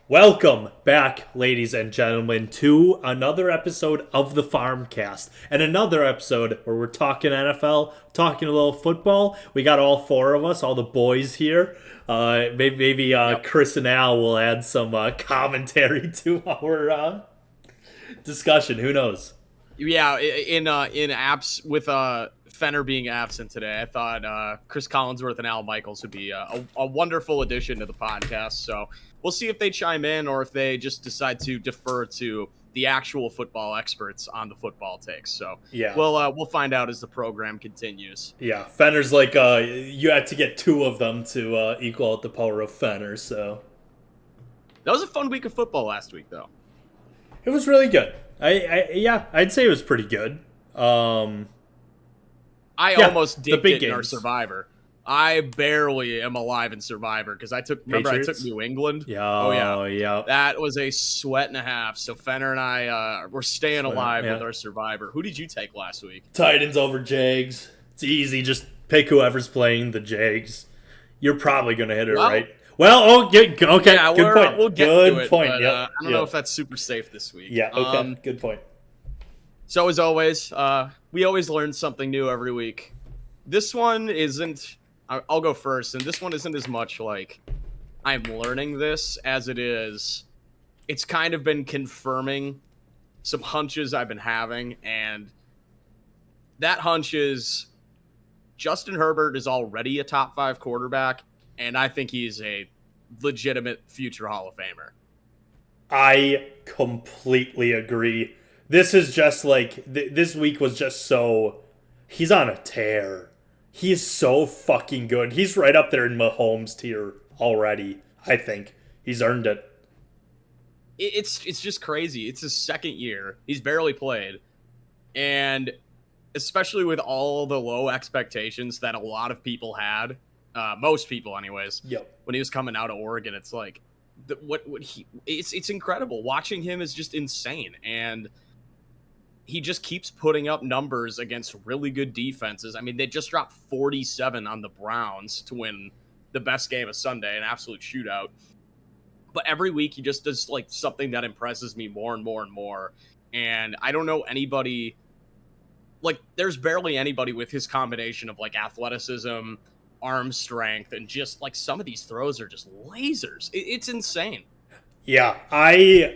Welcome back, ladies and gentlemen, to another episode of the Farmcast, and another episode where we're talking NFL, talking a little football. We got all four of us, all the boys here. Maybe Chris and Al will add some commentary to our discussion. Who knows? Yeah, in apps with Fenner being absent today, I thought Chris Collinsworth and Al Michaels would be a wonderful addition to the podcast. So we'll see if they chime in or if they just decide to defer to the actual football experts on the football takes. So Yeah. we'll find out as the program continues. Yeah, Fenner's like you had to get two of them to equal out the power of Fenner. So That was a fun week of football last week, though. it was really good. I'd say it was pretty good. I almost did it in our Survivor. I barely am alive in Survivor because I took New England. Yeah. That was a sweat and a half. So Fenner and I were staying alive with our Survivor. Who did you take last week? Titans over Jags. It's easy. Just pick whoever's playing the Jags. You're probably going to hit it, right? Well, okay. Yeah, good point. We'll get good to it, point. But, I don't know if that's super safe this week. Yeah, okay. Good point. So as always, we always learn something new every week. This one isn't... I'll go first, and this one isn't as much like I'm learning this as it is. It's kind of been confirming some hunches I've been having, and that hunch is Justin Herbert is already a top 5 quarterback, and I think he's a legitimate future Hall of Famer. I completely agree. This is just like, this week was just so, he's on a tear. He is so fucking good. He's right up there in Mahomes tier already, I think. He's earned it. It's just crazy. It's his second year. He's barely played. And especially with all the low expectations that a lot of people had, most people anyways, when he was coming out of Oregon, it's like, it's incredible. Watching him is just insane. And he just keeps putting up numbers against really good defenses. I mean, they just dropped 47 on the Browns to win the best game of Sunday, an absolute shootout. But every week he just does like something that impresses me more and more and more. And I don't know anybody, like there's barely anybody with his combination of like athleticism, arm strength, and just like some of these throws are just lasers. It's insane. Yeah, I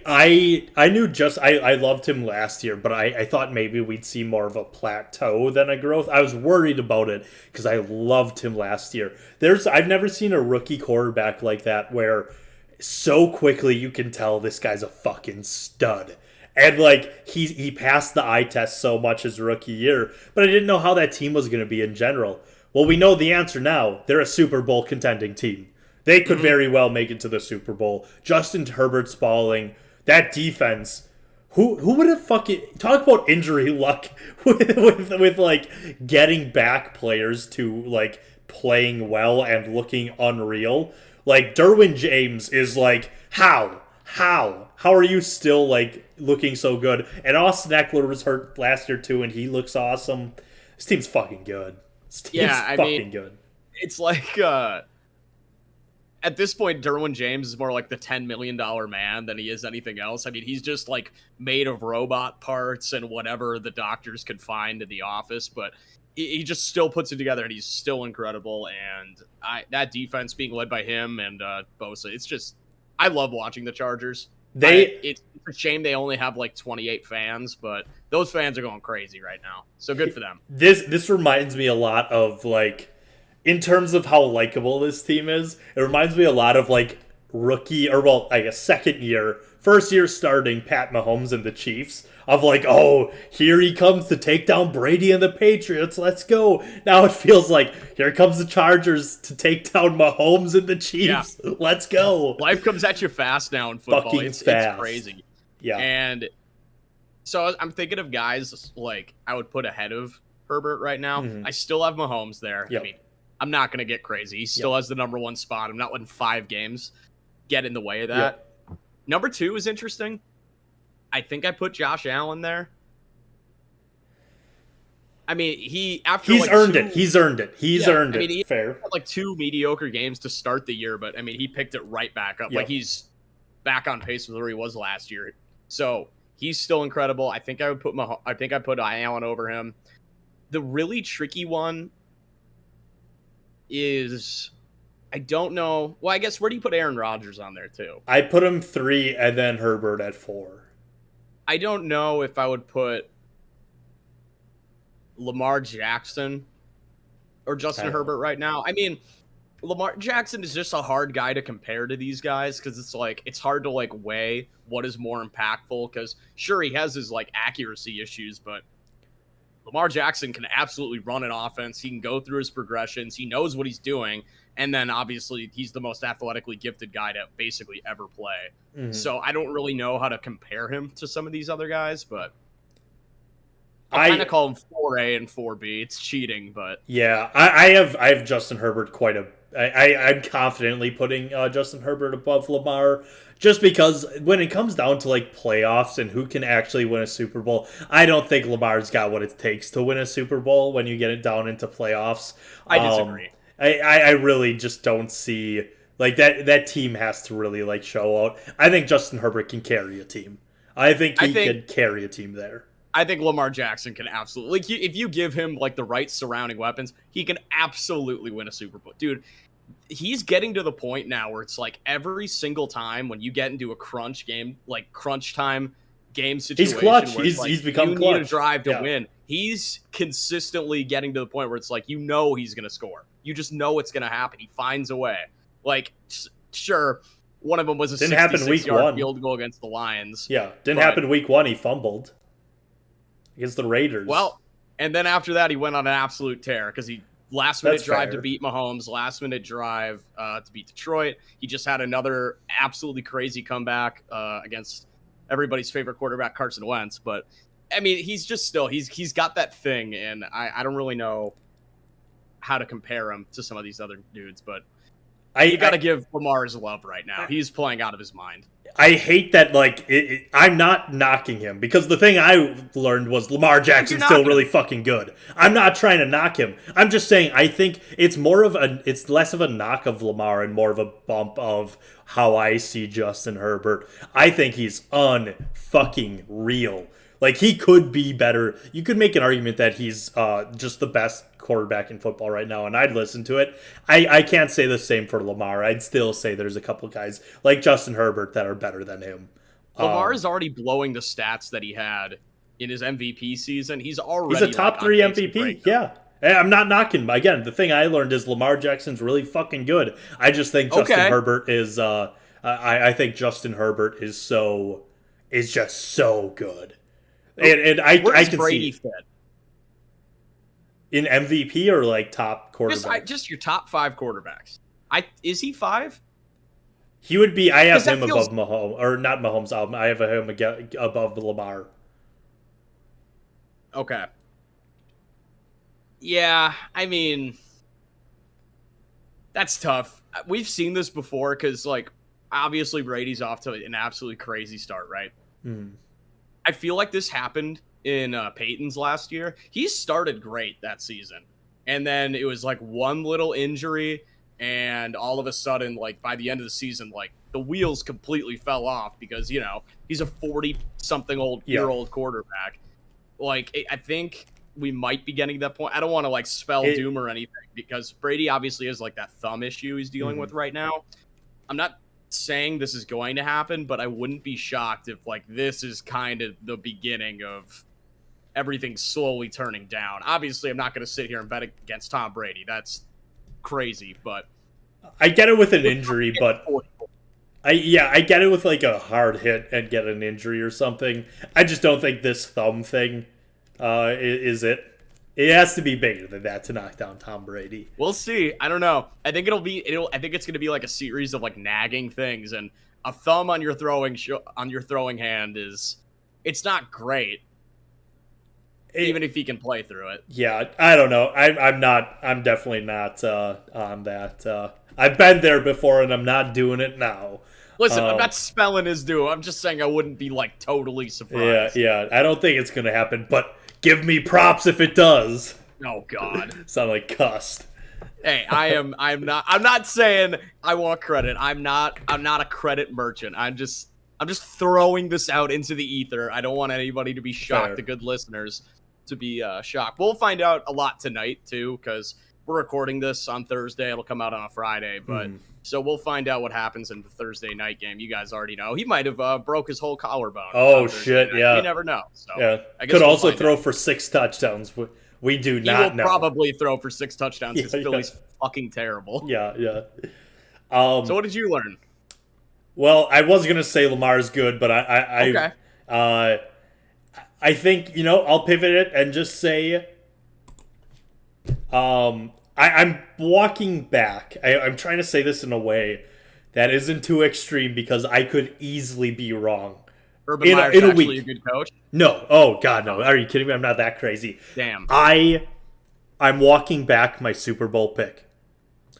knew I loved him last year, but I thought maybe we'd see more of a plateau than a growth. I was worried about it because I loved him last year. I've never seen a rookie quarterback like that where so quickly you can tell this guy's a fucking stud. And like he passed the eye test so much his rookie year, but I didn't know how that team was going to be in general. Well, we know the answer now. They're a Super Bowl contending team. They could very well make it to the Super Bowl. Justin Herbert's balling. That defense. Who would have fucking... Talk about injury luck with like getting back players to like playing well and looking unreal. Like Derwin James is like, how are you still like looking so good? And Austin Eckler was hurt last year too, and he looks awesome. This team's fucking good. Good. It's like... At this point, Derwin James is more like the $10 million man than he is anything else. I mean, he's just like made of robot parts and whatever the doctors could find in the office, but he just still puts it together and he's still incredible. And that defense being led by him and Bosa, it's just, I love watching the Chargers. It's a shame they only have like 28 fans, but those fans are going crazy right now. So good for them. This reminds me a lot of like, in terms of how likable this team is, it reminds me a lot of like rookie, or well, I guess first year starting Pat Mahomes and the Chiefs. Of like, oh, here he comes to take down Brady and the Patriots. Let's go. Now it feels like here comes the Chargers to take down Mahomes and the Chiefs. Yeah. Let's go. Life comes at you fast now in football. It's crazy. Yeah. And so I'm thinking of guys like I would put ahead of Herbert right now. Mm-hmm. I still have Mahomes there. Yep. I mean, I'm not going to get crazy. He still has the number 1 spot. I'm not letting 5 games get in the way of that. Yep. Number 2 is interesting. I think I put Josh Allen there. I mean, he's earned it. He's earned it. He's earned it. He Fair. had like 2 mediocre games to start the year, but I mean, he picked it right back up. Yep. Like he's back on pace with where he was last year. So he's still incredible. I think I put Allen over him. The really tricky one is, I don't know. Well, I guess where do you put Aaron Rodgers on there too? I put him 3 and then Herbert at 4. I don't know if I would put Lamar Jackson or Justin Herbert right now. I mean, Lamar Jackson is just a hard guy to compare to these guys because it's hard to like weigh what is more impactful, because sure, he has his like accuracy issues, but Lamar Jackson can absolutely run an offense. He can go through his progressions. He knows what he's doing. And then obviously he's the most athletically gifted guy to basically ever play. Mm-hmm. So I don't really know how to compare him to some of these other guys, but I kind of call him 4A and 4B. It's cheating, but yeah, I have Justin Herbert I'm confidently putting Justin Herbert above Lamar, just because when it comes down to like playoffs and who can actually win a Super Bowl, I don't think Lamar's got what it takes to win a Super Bowl when you get it down into playoffs. I disagree. I really just don't see, like, that team has to really like show out. I think Justin Herbert can carry a team. I think he could carry a team there. I think Lamar Jackson can absolutely, like, if you give him like the right surrounding weapons, he can absolutely win a Super Bowl. Dude, he's getting to the point now where it's like every single time when you get into a crunch game, like crunch time game situation, he's clutch. Like, he's become you clutch. You need a drive to win. He's consistently getting to the point where it's like, you know, he's going to score. You just know it's going to happen. He finds a way. Like, sure, one of them was a 66-yard field goal against the Lions. Yeah, didn't happen week 1. He fumbled against the Raiders. Well, and then after that, he went on an absolute tear because he last-minute drive to beat Mahomes, last-minute drive to beat Detroit. He just had another absolutely crazy comeback against everybody's favorite quarterback, Carson Wentz. But, I mean, he's just still – he's got that thing, and I don't really know how to compare him to some of these other dudes, but you got to give Lamar his love right now. He's playing out of his mind. I hate that, like, I'm not knocking him, because the thing I learned was Lamar Jackson's still really fucking good. I'm not trying to knock him. I'm just saying I think it's less of a knock of Lamar and more of a bump of how I see Justin Herbert. I think he's unfucking real. Like, he could be better. You could make an argument that he's just the best quarterback in football right now, and I'd listen to it. I can't say the same for Lamar. I'd still say there's a couple guys like Justin Herbert that are better than him. Lamar is already blowing the stats that he had in his MVP season. He's a top 3 MVP. Yeah. I'm not knocking. Again, the thing I learned is Lamar Jackson's really fucking good. I just think Justin Herbert is I think Justin Herbert is just so good. And I can Brady see fit? In MVP or like top quarterback? Just your top 5 quarterbacks. Is he 5? He would be. I have him above Mahomes, or not Mahomes. I have him above Lamar. Okay. Yeah, I mean, that's tough. We've seen this before because, like, obviously Brady's off to an absolutely crazy start, right? Hmm. I feel like this happened in Peyton's last year. He started great that season. And then it was like one little injury, and all of a sudden, like, by the end of the season, like, the wheels completely fell off because, you know, he's a 40-something-year-old quarterback. Like, I think we might be getting to that point. I don't want to, like, spell doom or anything because Brady obviously has, like, that thumb issue he's dealing with right now. I'm not saying this is going to happen, but I wouldn't be shocked if, like, this is kind of the beginning of everything slowly turning down. Obviously, I'm not going to sit here and bet against Tom Brady. That's crazy, but I get it with an injury, but I get it with like a hard hit and get an injury or something. I just don't think this thumb thing is it. It has to be bigger than that to knock down Tom Brady. We'll see. I don't know. I think I think it's going to be like a series of like nagging things, and a thumb on your throwing hand it's not great. Even if he can play through it. Yeah, I don't know. I'm definitely not on that. I've been there before, and I'm not doing it now. Listen, I'm not spelling his doom. I'm just saying I wouldn't be, like, totally surprised. Yeah. I don't think it's going to happen, but give me props if it does. Oh, God. Sound like cussed. Hey, I'm not saying I want credit. I'm not a credit merchant. I'm just throwing this out into the ether. I don't want anybody to be shocked, Fair. the good listeners to be shocked. We'll find out a lot tonight too, because we're recording this on Thursday. It'll come out on a Friday, but so we'll find out what happens in the Thursday night game. You guys already know. He might have broke his whole collarbone. Oh shit! Night. Yeah, You never know. So yeah. I guess Could we'll also find throw out. for 6 touchdowns. We do He not will know. probably throw for 6 touchdowns because Yeah, Philly's fucking terrible. Yeah, yeah. So what did you learn? Well, I was gonna say Lamar's good, but Okay. I think I'll pivot it and just say, I'm walking back. I'm trying to say this in a way that isn't too extreme because I could easily be wrong. Urban Meyer's in a actually week. a good coach. No, oh god, no. Are you kidding me? I'm not that crazy. Damn. I'm walking back my Super Bowl pick.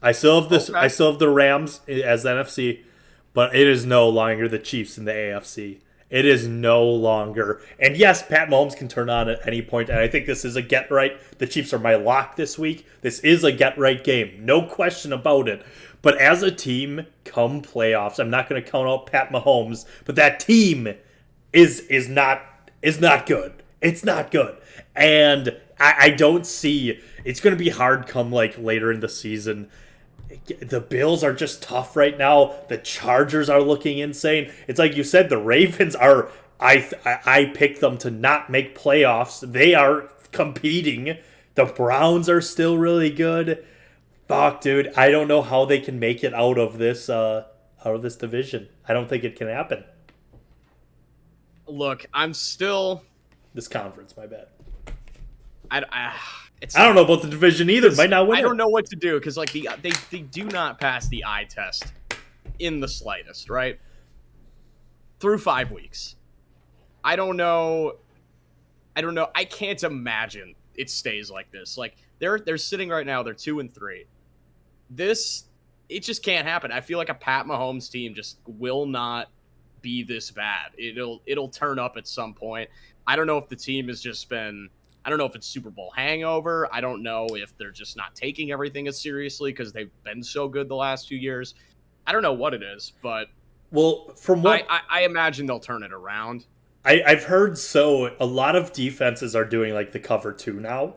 I still have this. Okay. I still have the Rams as NFC, but it is no longer the Chiefs in the AFC. It is no longer. And yes, Pat Mahomes can turn on at any point, and I think this is a get right. The Chiefs are my lock this week. This is a get right game, no question about it. But as a team, come playoffs, I'm not going to count out Pat Mahomes, but that team is not good. It's not good, and I don't see. It's going to be hard come like later in the season. The Bills are just tough right now. The Chargers are looking insane. It's like you said, the Ravens are. I picked them to not make playoffs. They are competing. The Browns are still really good. Fuck, dude. I don't know how they can make it out of this division. I don't think it can happen. Look, I'm still. This conference, my bad. I don't know about the division either. Might not win. I don't know what to do because like they do not pass the eye test in the slightest, right? Through 5 weeks. I don't know. I can't imagine it stays like this. Like they're sitting right now. They're 2-3. It just can't happen. I feel like a Pat Mahomes team just will not be this bad. It'll turn up at some point. I don't know if the team has just been. I don't know if it's Super Bowl hangover. I don't know if they're just not taking everything as seriously because they've been so good the last 2 years. I don't know what it is, but from what I imagine they'll turn it around. I've heard, a lot of defenses are doing like the cover 2 now,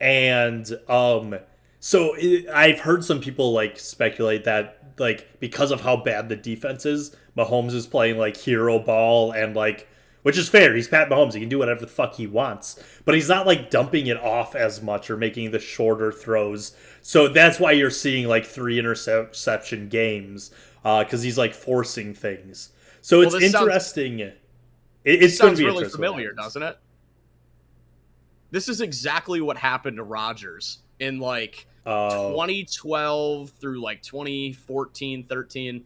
and I've heard some people like speculate that like because of how bad the defense is, Mahomes is playing like hero ball and like. Which is fair. He's Pat Mahomes. He can do whatever the fuck he wants. But he's not, like, dumping it off as much or making the shorter throws. So that's why you're seeing, like, 3 interception games. Because he's, like, forcing things. So it's interesting. It sounds really familiar, doesn't it? This is exactly what happened to Rodgers in, like, 2012 through, like, 2014, 13.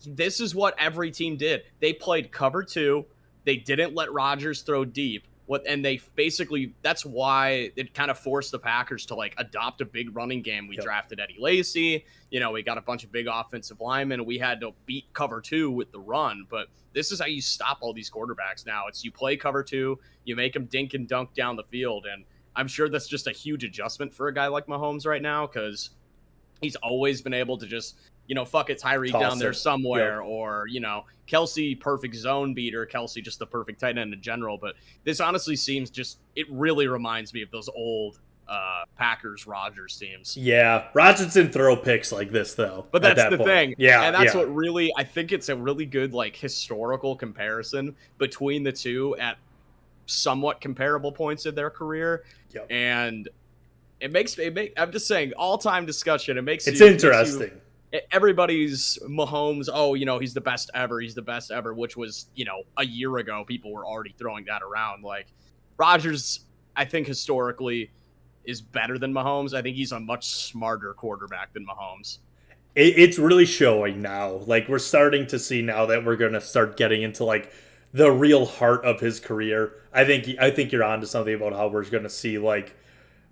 This is what every team did. They played cover 2. They didn't let Rodgers throw deep. And they basically, that's why it kind of forced the Packers to like adopt a big running game. We drafted Eddie Lacy. We got a bunch of big offensive linemen. We had to beat cover 2 with the run. But this is how you stop all these quarterbacks now. It's you play cover 2, you make them dink and dunk down the field. And I'm sure that's just a huge adjustment for a guy like Mahomes right now because he's always been able to just, fuck it, Tyreek down there somewhere, or, Kelsey, perfect zone beater, Kelsey, just the perfect tight end in general. But this honestly seems it really reminds me of those old Packers Rodgers teams. Yeah, Rodgers didn't throw picks like this, though. But that's the thing. Yeah, and that's what really, I think it's a really good, like, historical comparison between the two at somewhat comparable points in their career. Yep. And I'm just saying, all-time discussion, it's interesting. Everybody's Mahomes, he's the best ever, which was, a year ago, people were already throwing that around. Like, Rodgers, I think historically is better than Mahomes. I think he's a much smarter quarterback than Mahomes. It's really showing now. Like, we're starting to see now that we're going to start getting into, like, the real heart of his career. I think you're onto something about how we're going to see, like,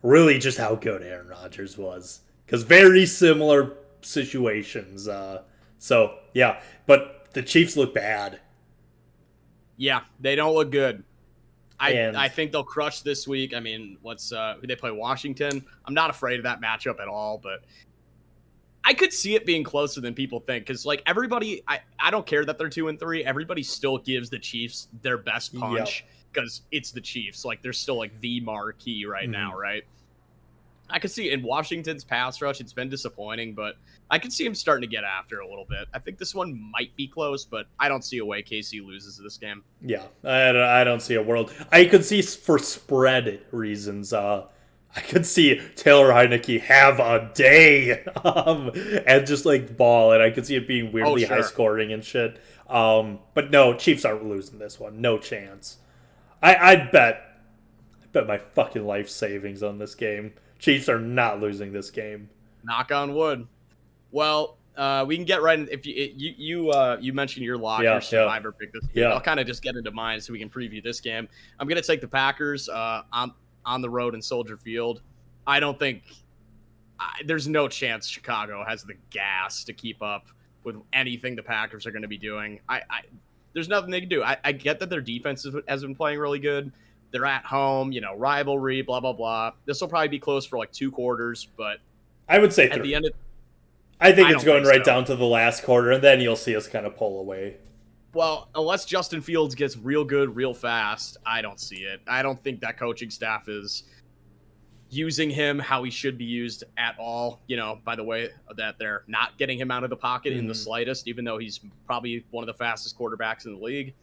really just how good Aaron Rodgers was. Because very similar situations. But the Chiefs look bad. Yeah, they don't look good. I think they'll crush this week. I mean, who they play? Washington. I'm not afraid of that matchup at all, but I could see it being closer than people think because, like, everybody, I don't care that they're 2-3. Everybody still gives the Chiefs their best punch because it's the Chiefs. Like, they're still, like, the marquee right now, right? I could see in Washington's pass rush, it's been disappointing, but I could see him starting to get after a little bit. I think this one might be close, but I don't see a way KC loses this game. Yeah, I don't see a world. I could see for spread reasons. I could see Taylor Heineke have a day and just like ball, and I could see it being weirdly high scoring and shit. But no, Chiefs aren't losing this one. No chance. I'd bet my fucking life savings on this game. Chiefs are not losing this game. Knock on wood. Well, we can get right in. If you mentioned your lock, your survivor pick this game. I'll kind of just get into mine so we can preview this game. I'm gonna take the Packers on the road in Soldier Field. I don't think there's no chance Chicago has the gas to keep up with anything the Packers are going to be doing. There's nothing they can do. I get that their defense has been playing really good. They're at home, rivalry, blah, blah, blah. This will probably be close for like 2 quarters, but I would say at the end of I think it's going right down to the last quarter, and then you'll see us kind of pull away. Well, unless Justin Fields gets real good real fast, I don't see it. I don't think that coaching staff is using him how he should be used at all. By the way, that they're not getting him out of the pocket in the slightest, even though he's probably one of the fastest quarterbacks in the league.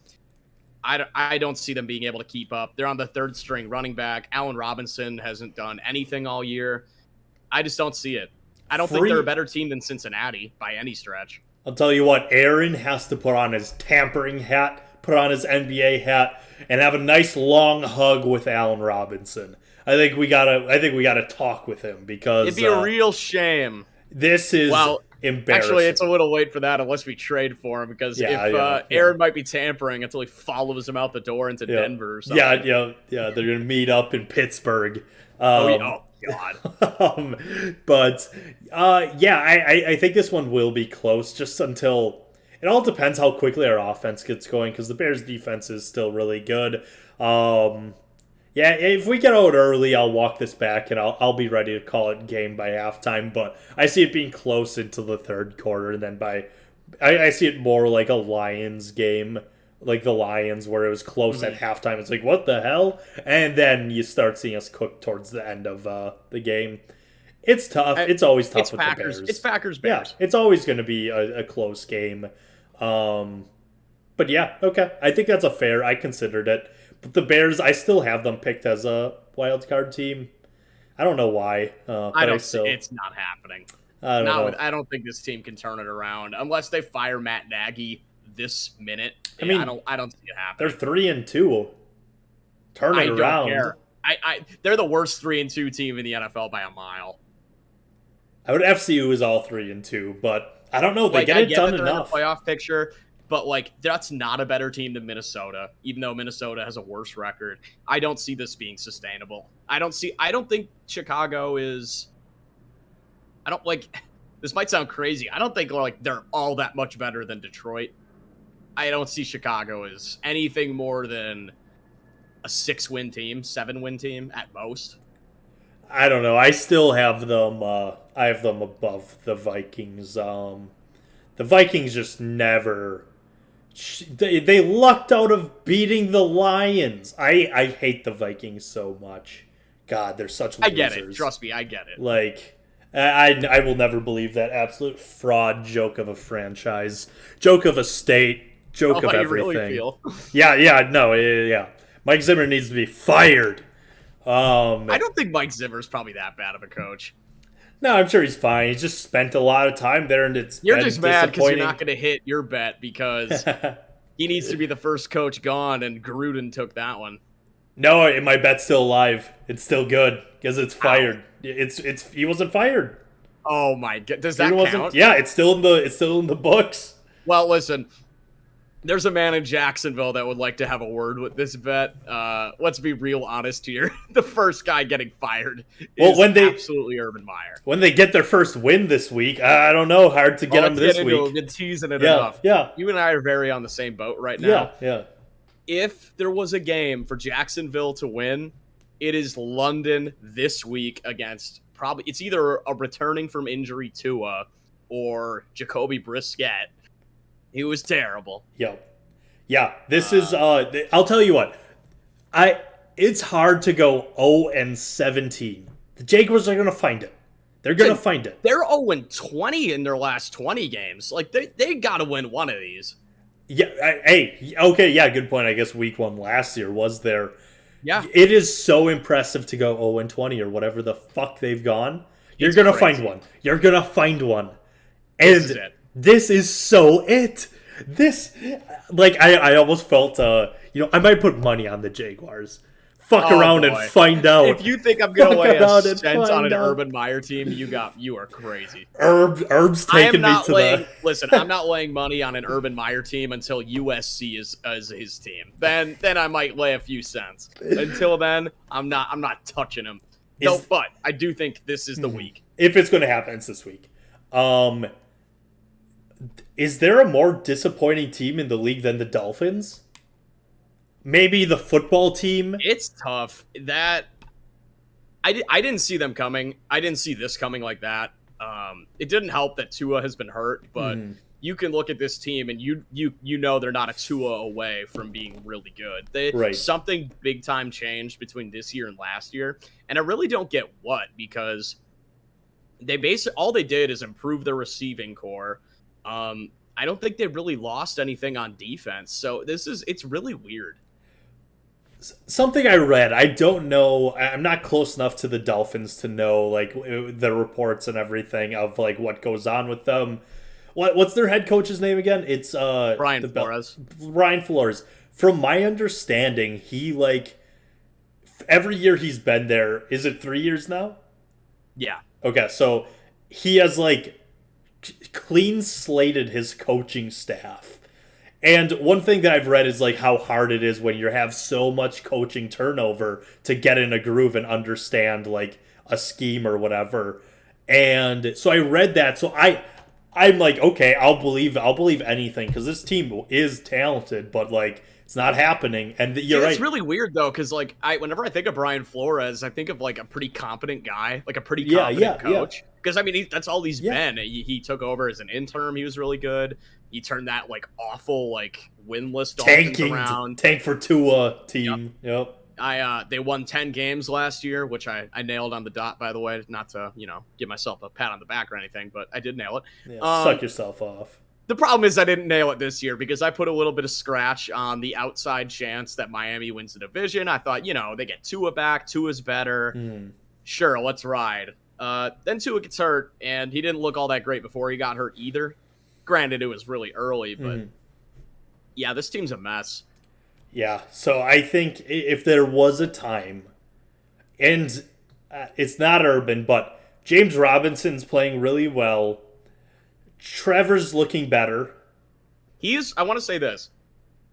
I don't see them being able to keep up. They're on the 3rd string running back. Allen Robinson hasn't done anything all year. I just don't see it. I don't think they're a better team than Cincinnati by any stretch. I'll tell you what, Aaron has to put on his tampering hat, put on his NBA hat, and have a nice long hug with Allen Robinson. I think we gotta talk with him because it'd be a real shame. This is embarrassing. Actually, it's a little late for that unless we trade for him because Aaron might be tampering until he follows him out the door into Denver or something. Yeah. They're gonna meet up in Pittsburgh. Oh God. I think this one will be close just until it all depends how quickly our offense gets going because the Bears defense is still really good. If we get out early, I'll walk this back and I'll be ready to call it game by halftime, but I see it being close into the 3rd quarter, and then I see it more like a Lions game, like the Lions where it was close at halftime. It's like, what the hell? And then you start seeing us cook towards the end of the game. It's tough. It's always tough with the Bears. It's Packers-Bears. Yeah, it's always going to be a close game. But yeah, okay. I think that's a fair. I considered it. But the Bears, I still have them picked as a wild card team. I don't know why. It's not happening. I don't think this team can turn it around unless they fire Matt Nagy this minute. I don't see it happening. They're 3-2. Turn it around. Don't care. They're the worst 3-2 team in the NFL by a mile. FCU is all 3-2, but I don't know. They get it done enough. In the playoff picture. But, that's not a better team than Minnesota, even though Minnesota has a worse record. I don't see this being sustainable. I don't think Chicago is... This might sound crazy. I don't think, they're all that much better than Detroit. I don't see Chicago as anything more than a 6-win team, 7-win team at most. I don't know. I still have them... I have them above the Vikings. The Vikings just never... They lucked out of beating the Lions. I hate the Vikings so much. God, they're such losers. I get it. Trust me, I get it. I will never believe that absolute fraud joke of a franchise. Joke of a state. Joke of everything. Really feel. Yeah. Mike Zimmer needs to be fired. I don't think Mike Zimmer's probably that bad of a coach. No, I'm sure he's fine. He's just spent a lot of time there, and you're just mad because you're not going to hit your bet because he needs to be the first coach gone, and Gruden took that one. No, my bet's still alive. It's still good because it's fired. It's he wasn't fired. Oh my god! Does that count? Yeah, it's still in the books. Well, listen. There's a man in Jacksonville that would like to have a word with this bet. Let's be real honest here. The first guy getting fired is absolutely Urban Meyer. When they get their first win this week, I don't know. Hard to get them this week. We've been teasing it enough. Yeah. You and I are very on the same boat right now. Yeah. if there was a game for Jacksonville to win, it is London this week against it's either a returning from injury Tua or Jacoby Brissett. He was terrible. Yep. Yeah, this is I'll tell you what. It's hard to go 0-17. The Jaguars are going to find it. They're going to find it. They're 0-20 in their last 20 games. Like they got to win one of these. Yeah, okay, yeah, good point. I guess week 1 last year was there. Yeah. It is so impressive to go 0-20 or whatever the fuck they've gone. You're going to find one. You're going to find one. And this is so it. This, like, I almost felt, I might put money on the Jaguars. Fuck around and find out. If you think I'm gonna lay a cent on an Urban Meyer team, you are crazy. Herb's taking me to the. Listen, I'm not laying money on an Urban Meyer team until USC is his team. Then I might lay a few cents. Until then, I'm not touching him. No, but I do think this is the week. If it's going to happen, it's this week. Is there a more disappointing team in the league than the Dolphins? Maybe the football team. It's tough. That I didn't see them coming. I didn't see this coming like that. It didn't help that Tua has been hurt, but you can look at this team and you know they're not a Tua away from being really good. Something big time changed between this year and last year, and I really don't get what, because all they did is improve their receiving core. I don't think they really lost anything on defense, so it's really weird. Something I read, I don't know, I'm not close enough to the Dolphins to know, like, the reports and everything of, like, what goes on with them. What's their head coach's name again? It's Brian Flores. Brian Flores. From my understanding, he, like, every year he's been there, is it 3 years now? Yeah. Okay, so he has, like, clean slated his coaching staff. And one thing that I've read is, like, how hard it is when you have so much coaching turnover to get in a groove and understand, like, a scheme or whatever. And so I read that. So I'm like, okay, I'll believe anything, because this team is talented, but, like, it's not happening. And you're right. It's really weird though, because, like, whenever I think of Brian Flores, I think of, like, a pretty competent guy, like a pretty competent coach. Because I mean, that's all he's been. He took over as an interim. He was really good. He turned that, like, awful, like, winless Dolphins around. Tank for Tua team. Yep. They won 10 games last year, which I nailed on the dot, by the way. Not to, give myself a pat on the back or anything, but I did nail it. Yeah, suck yourself off. The problem is I didn't nail it this year because I put a little bit of scratch on the outside chance that Miami wins the division. I thought, they get Tua back. Tua's better. Sure, let's ride. Then Tua gets hurt, and he didn't look all that great before he got hurt either. Granted, it was really early, but yeah, this team's a mess. Yeah, so I think if there was a time, and it's not Urban, but James Robinson's playing really well. Trevor's looking better. I want to say this.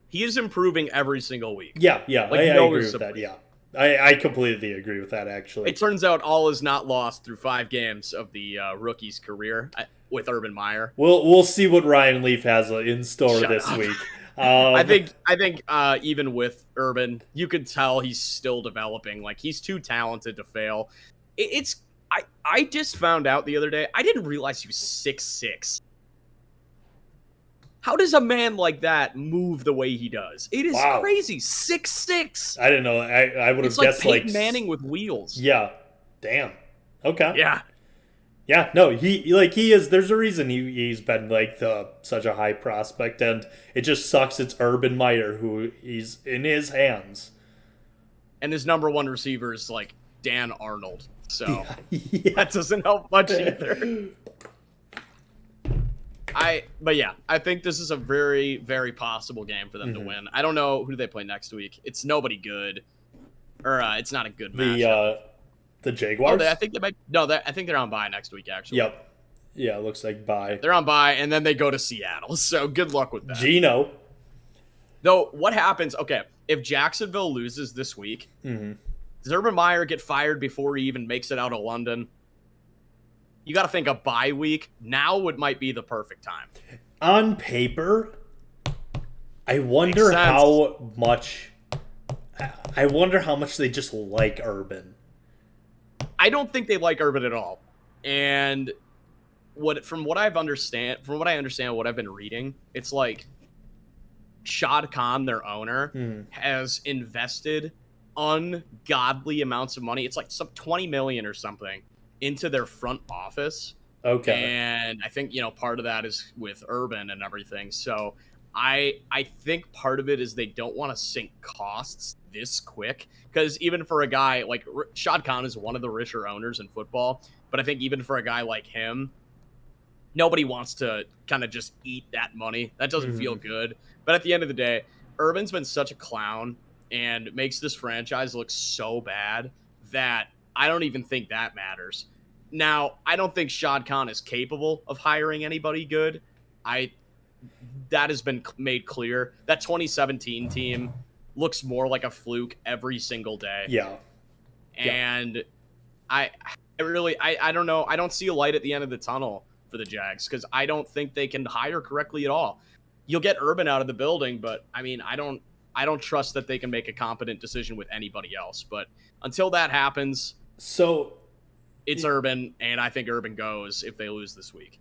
He is improving every single week. Yeah, like, I agree with that, yeah. I completely agree with that, actually. It turns out all is not lost through 5 games of the rookie's career with Urban Meyer. We'll see what Ryan Leaf has in store this week. I think even with Urban, you could tell he's still developing. Like, he's too talented to fail. I just found out the other day, I didn't realize he was 6'6". How does a man like that move the way he does? It is crazy. 6'6". I didn't know. I would have guessed like Peyton Manning with wheels. Yeah. Damn. Okay. Yeah. Yeah. No. He is. There's a reason he's been like such a high prospect, and it just sucks. It's Urban Meyer who he's in his hands, and his number one receiver is like Dan Arnold. So that doesn't help much either. But yeah, I think this is a very, very possible game for them to win. I don't know who do they play next week. It's nobody good, or it's not a good matchup. The Jaguars. I think they might. No, I think they're on bye next week. Actually. Yep. Yeah, it looks like bye. They're on bye, and then they go to Seattle. So good luck with that. Geno. Though, what happens? Okay, if Jacksonville loses this week, does Urban Meyer get fired before he even makes it out of London? You got to think a bye week. Now might be the perfect time. On paper, I wonder how much. I wonder how much they just like Urban. I don't think they like Herbert at all. And from what I understand, what I've been reading, it's like Shad Khan, their owner, has invested ungodly amounts of money. It's like some 20 million or something into their front office. Okay. And I think, part of that is with Urban and everything. So I think part of it is they don't want to sink costs this quick, because even for a guy like Shad Khan is one of the richer owners in football, but I think even for a guy like him, nobody wants to kind of just eat that money. That doesn't feel good. But at the end of the day, Urban's been such a clown and makes this franchise look so bad that I don't even think that matters. Now, I don't think Shad Khan is capable of hiring anybody good. That has been made clear. That 2017 team looks more like a fluke every single day. Yeah. And I don't know. I don't see a light at the end of the tunnel for the Jags, because I don't think they can hire correctly at all. You'll get Urban out of the building, but I mean, I don't trust that they can make a competent decision with anybody else. But until that happens, it's Urban, and I think Urban goes if they lose this week.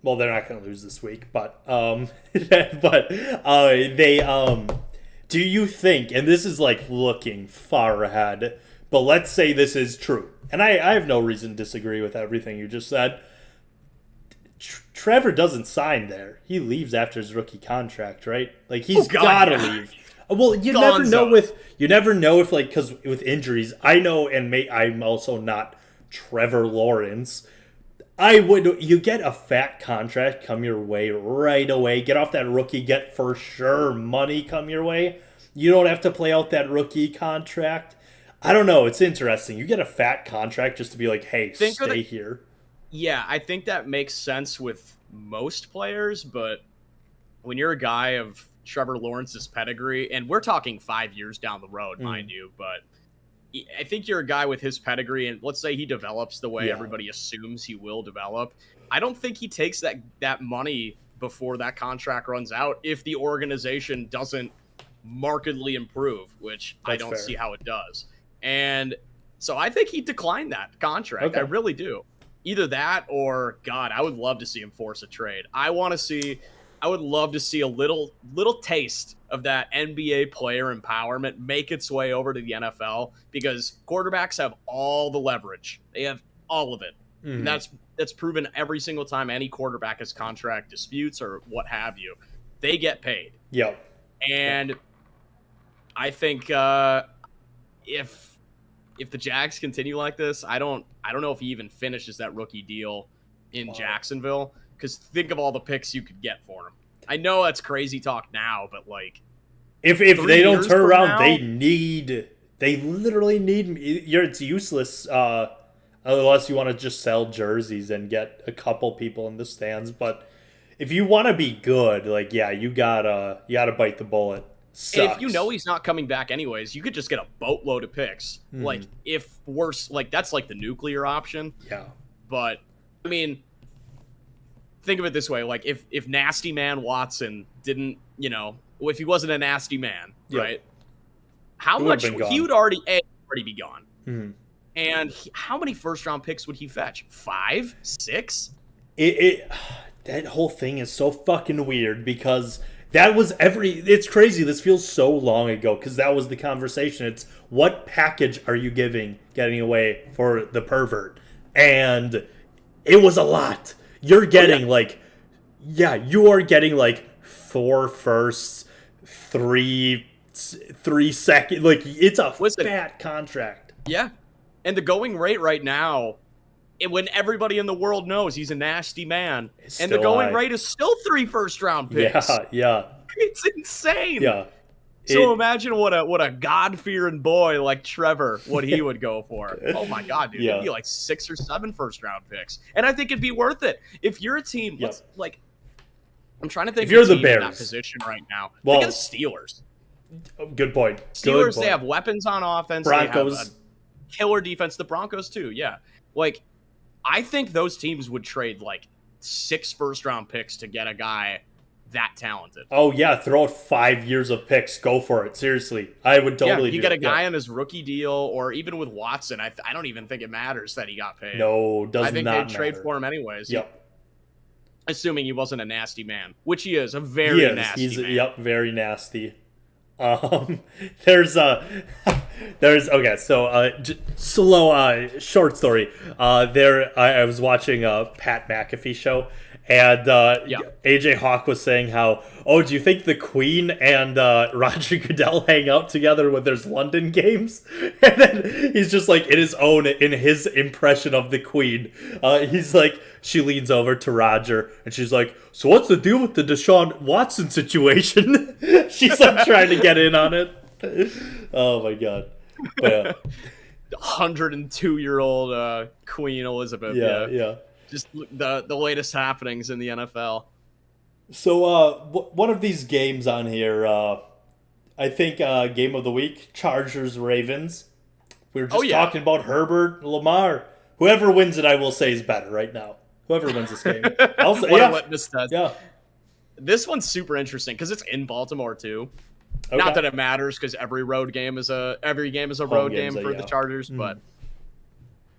Well, they're not going to lose this week, but do you think, and this is like looking far ahead, but let's say this is true, and I have no reason to disagree with everything you just said. Trevor doesn't sign there. He leaves after his rookie contract, right? Like, he's gotta leave. Well, you never know if like, because with injuries, I know, and I'm also not Trevor Lawrence. You get a fat contract come your way right away. Get off that rookie, get for sure money come your way. You don't have to play out that rookie contract. I don't know. It's interesting. You get a fat contract just to be like, hey, stay here. Yeah, I think that makes sense with most players, but when you're a guy of Trevor Lawrence's pedigree, and we're talking 5 years down the road, mind you, but I think you're a guy with his pedigree, and let's say he develops the way everybody assumes he will develop. I don't think he takes that money before that contract runs out if the organization doesn't markedly improve, which I don't see how it does. And so I think he declined that contract. Okay. I really do. Either that or, God, I would love to see him force a trade. I would love to see a little taste of that NBA player empowerment make its way over to the NFL, because quarterbacks have all the leverage. They have all of it. And that's proven every single time any quarterback has contract disputes or what have you. They get paid. Yep. And I think if the Jags continue like this, I don't know if he even finishes that rookie deal in Jacksonville, because think of all the picks you could get for him. I know that's crazy talk now, but like, if they don't turn around, now, they literally need. It's useless unless you want to just sell jerseys and get a couple people in the stands. But if you want to be good, like, you gotta bite the bullet. Sucks. And if you know he's not coming back anyways, you could just get a boatload of picks. Like, if worse, like, that's like the nuclear option. Yeah. But I mean, think of it this way: like, if Nasty Man Watson didn't, if he wasn't a nasty man, right? How much he would already be gone. And how many first round picks would he fetch? 5, 6? That whole thing is so fucking weird, because that was it's crazy. This feels so long ago, because that was the conversation. It's, what package are you getting away for the pervert? And it was a lot. You're getting you are getting like 4 firsts, 3 seconds. Like, it's a fat contract. Yeah. And the going rate right now, when everybody in the world knows he's a nasty man, and the going rate is still 3 first-round picks. Yeah. It's insane. Yeah. So imagine what a God-fearing boy like Trevor, what he would go for. Oh my God, dude. It'd be like 6 or 7 first-round picks. And I think it'd be worth it. If you're a team, I'm trying to think if you're the team Bears in that position right now. Think of the Steelers. Good point. Steelers, they have weapons on offense. Broncos. They have a killer defense. The Broncos too, yeah. Like, I think those teams would trade like 6 first-round picks to get a guy that talented. Oh yeah, throw out 5 years of picks. Go for it. Seriously, I would totally. You do get a it. guy on his rookie deal, or even with Watson, I don't even think it matters that he got paid. No, I does think not they'd trade matter. for him anyways. Yep. Assuming he wasn't a nasty man, which he is, a He very is. nasty He's man. yep, very nasty. There's there's okay. So slow short story. I was watching a Pat McAfee show, and AJ Hawk was saying how, oh, do you think the Queen and Roger Goodell hang out together when there's London games? And then he's just like, in his own, in his impression of the Queen, he's like, she leans over to Roger and she's like, so what's the deal with the Deshaun Watson situation? She's like trying to get in on it. Oh my god. But, 102-year-old Queen Elizabeth. yeah. Just the latest happenings in the NFL. So one of these games on here, I think game of the week, Chargers Ravens. We were just talking about Herbert, Lamar. Whoever wins it, I will say, is better right now. Whoever wins this game. I'll say, What a litmus test. Yeah. This one's super interesting because it's in Baltimore too. Okay. Not that it matters because every game is a road game for the Chargers, but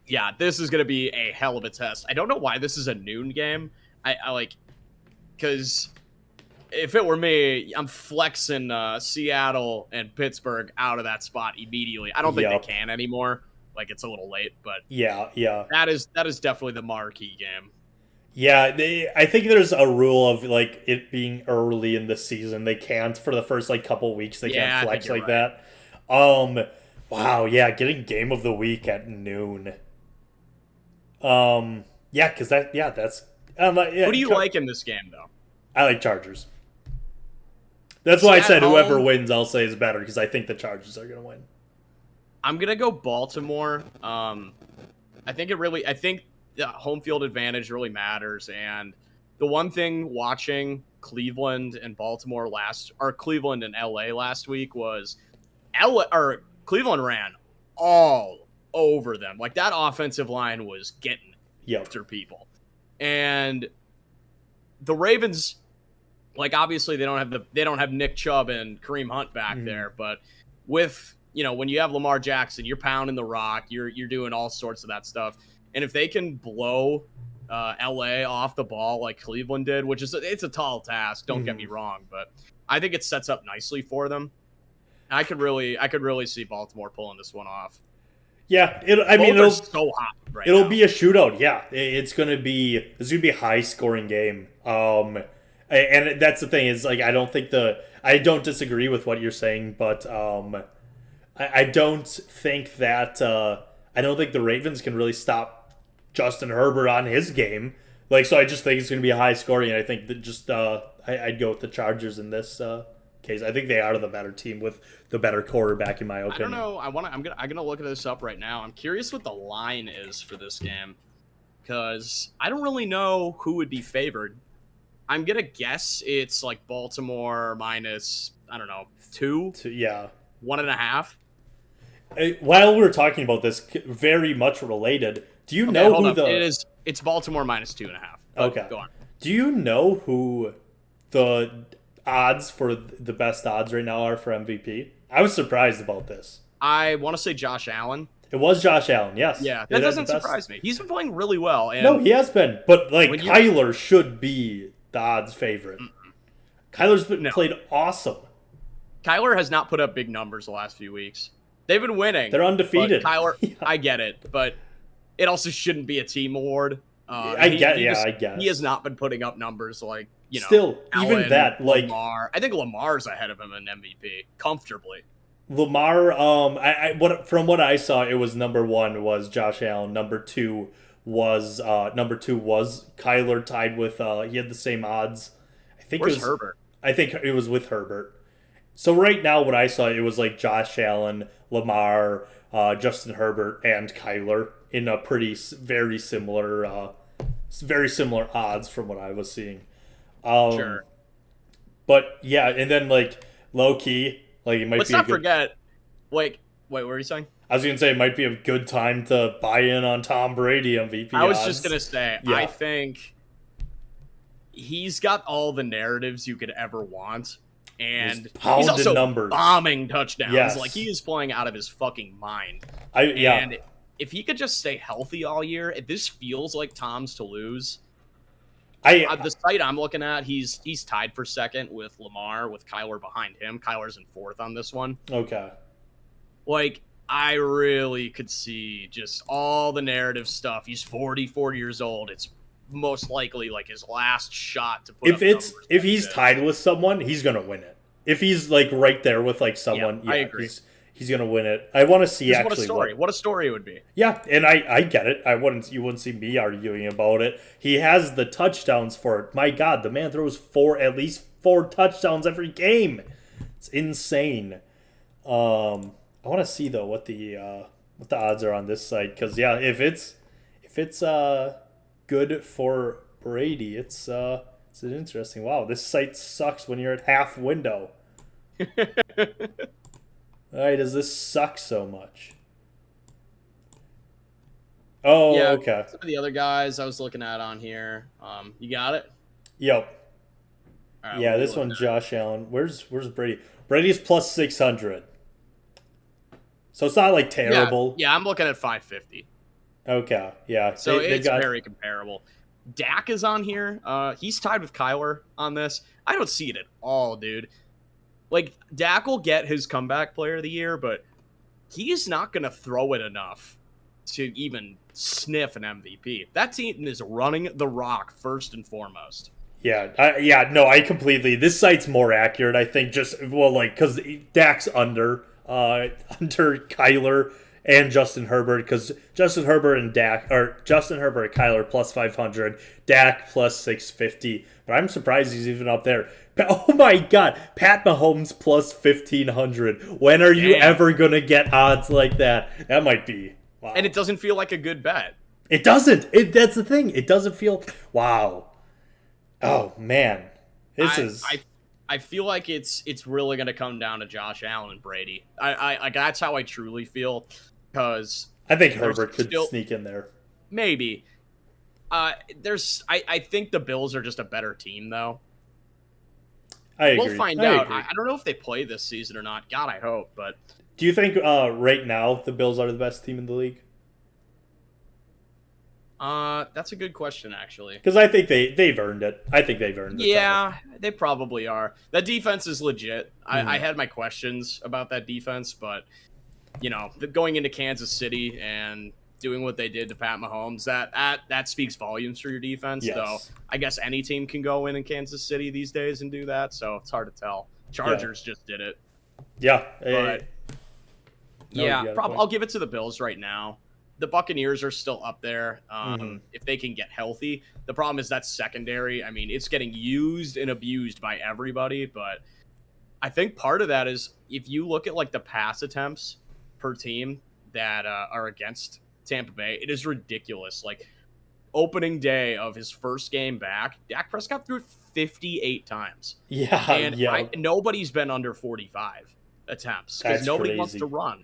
yeah, this is going to be a hell of a test. I don't know why this is a noon game. I like, because if it were me, I'm flexing Seattle and Pittsburgh out of that spot immediately. I don't think they can anymore. Like, it's a little late, but yeah. That is definitely the marquee game. Yeah, I think there's a rule of like it being early in the season. They can't for the first like couple weeks. They can't flex like that. Wow, yeah, getting game of the week at noon. Yeah, because that's. Who do you like in this game though? I like Chargers. That's why I said whoever wins, I'll say is better because I think the Chargers are going to win. I'm gonna go Baltimore. I think the home field advantage really matters, and the one thing watching Cleveland and Cleveland and LA last week was Cleveland ran all over them. Like, that offensive line was getting after people, and the Ravens, like, obviously they don't have Nick Chubb and Kareem Hunt back there, but with, when you have Lamar Jackson, you're pounding the rock, you're doing all sorts of that stuff. And if they can blow LA off the ball like Cleveland did, which is it's a tall task, don't get me wrong, but I think it sets up nicely for them. I could really see Baltimore pulling this one off. Yeah, it'll so hot right it'll now. be a shootout. Yeah, it's gonna be a high scoring game. And that's the thing is, like, I don't disagree with what you're saying, but I don't think the Ravens can really stop Justin Herbert on his game. Like, so I just think it's going to be a high scoring, and I think that I'd go with the Chargers in this case. I think they are the better team with the better quarterback, in my opinion. I don't know. I'm gonna look at this up right now. I'm curious what the line is for this game because I don't really know who would be favored. I'm gonna guess it's like Baltimore minus, I don't know, 2, 1.5. While we were talking about this, very much related, do you know who it's Baltimore minus 2.5. Okay. Go on. Do you know who the odds for the best odds right now are for MVP? I was surprised about this. I want to say Josh Allen. It was Josh Allen, yes. Yeah, that doesn't surprise me. He's been playing really well. And no, he has been. But, like, Kyler should be the odds favorite. Kyler's played awesome. Kyler has not put up big numbers the last few weeks. They've been winning. They're undefeated. Kyler, I get it, but it also shouldn't be a team award. I guess. He has not been putting up numbers like, Still, Allen, even that, like Lamar. I think Lamar's ahead of him in MVP comfortably. Lamar, from what I saw, it was number 1 was Josh Allen. Number 2 was Kyler, tied with he had the same odds. I think Where's it was Herbert. I think it was with Herbert. So right now, what I saw, it was like Josh Allen, Lamar, Justin Herbert, and Kyler in a very similar odds from what I was seeing. Sure. But yeah, and then like low key, like it might Let's be. Let's not forget. Wait, what were you saying? I was gonna say it might be a good time to buy in on Tom Brady MVP. I was just gonna say, yeah. I think he's got all the narratives you could ever want. And he's also numbers. bombing touchdowns. Yes. Like, he is playing out of his fucking mind. Yeah. And if he could just stay healthy all year, this feels like Tom's to lose. The site I'm looking at, he's tied for second with Lamar, with Kyler behind him. Kyler's in fourth on this one. Okay. Like, I really could see just all the narrative stuff. He's 44 years old. It's most likely like his last shot to put if he's tied with someone, he's gonna win it. If he's like right there with like someone, I agree. He's gonna win it. I want to see actually what a story it would be. Yeah, and I get it. You wouldn't see me arguing about it. He has the touchdowns for it. My God, the man throws at least 4 touchdowns every game. It's insane. I want to see though what the odds are on this site, because yeah, if it's good for Brady, it's an interesting. Wow, this site sucks when you're at half window. Why does this suck so much? Oh, yeah, okay. Some of the other guys I was looking at on here. You got it? Yep. Right, yeah, this one, Josh Allen. Where's Brady? Brady's plus 600. So it's not like terrible. Yeah, I'm looking at 550. Okay, yeah. So it's very comparable. Dak is on here. He's tied with Kyler on this. I don't see it at all, dude. Like, Dak will get his comeback player of the year, but he is not going to throw it enough to even sniff an MVP. That team is running the rock first and foremost. Yeah, no, I completely. This site's more accurate, I think. Because Dak's under Kyler and Justin Herbert, because Justin Herbert and Kyler plus 500, Dak plus 650. But I'm surprised he's even up there. Oh my God, Pat Mahomes plus 1,500. When are you ever gonna get odds like that? That might be. Wow. And it doesn't feel like a good bet. It doesn't. That's the thing. It doesn't feel. Wow. Oh man, I feel like it's really gonna come down to Josh Allen and Brady. I that's how I truly feel, because I think Herbert could sneak in there. Maybe. I think the Bills are just a better team, though. I agree. We'll find out. I don't know if they play this season or not. God, I hope. But do you think right now the Bills are the best team in the league? That's a good question, actually. Because I think they've earned it. I think they've earned it. Yeah, they probably are. That defense is legit. I had my questions about that defense, but going into Kansas City and doing what they did to Pat Mahomes, that speaks volumes for your defense. Yes. Though I guess any team can go in Kansas City these days and do that, so it's hard to tell. Chargers just did it. Yeah. But I'll give it to the Bills right now. The Buccaneers are still up there if they can get healthy. The problem is that secondary. I mean, it's getting used and abused by everybody, but I think part of that is if you look at like the pass attempts per team that are against Tampa Bay, it is ridiculous. Like, opening day of his first game back, Dak Prescott threw it 58 times. Yeah, and nobody's been under 45 attempts because nobody wants to run.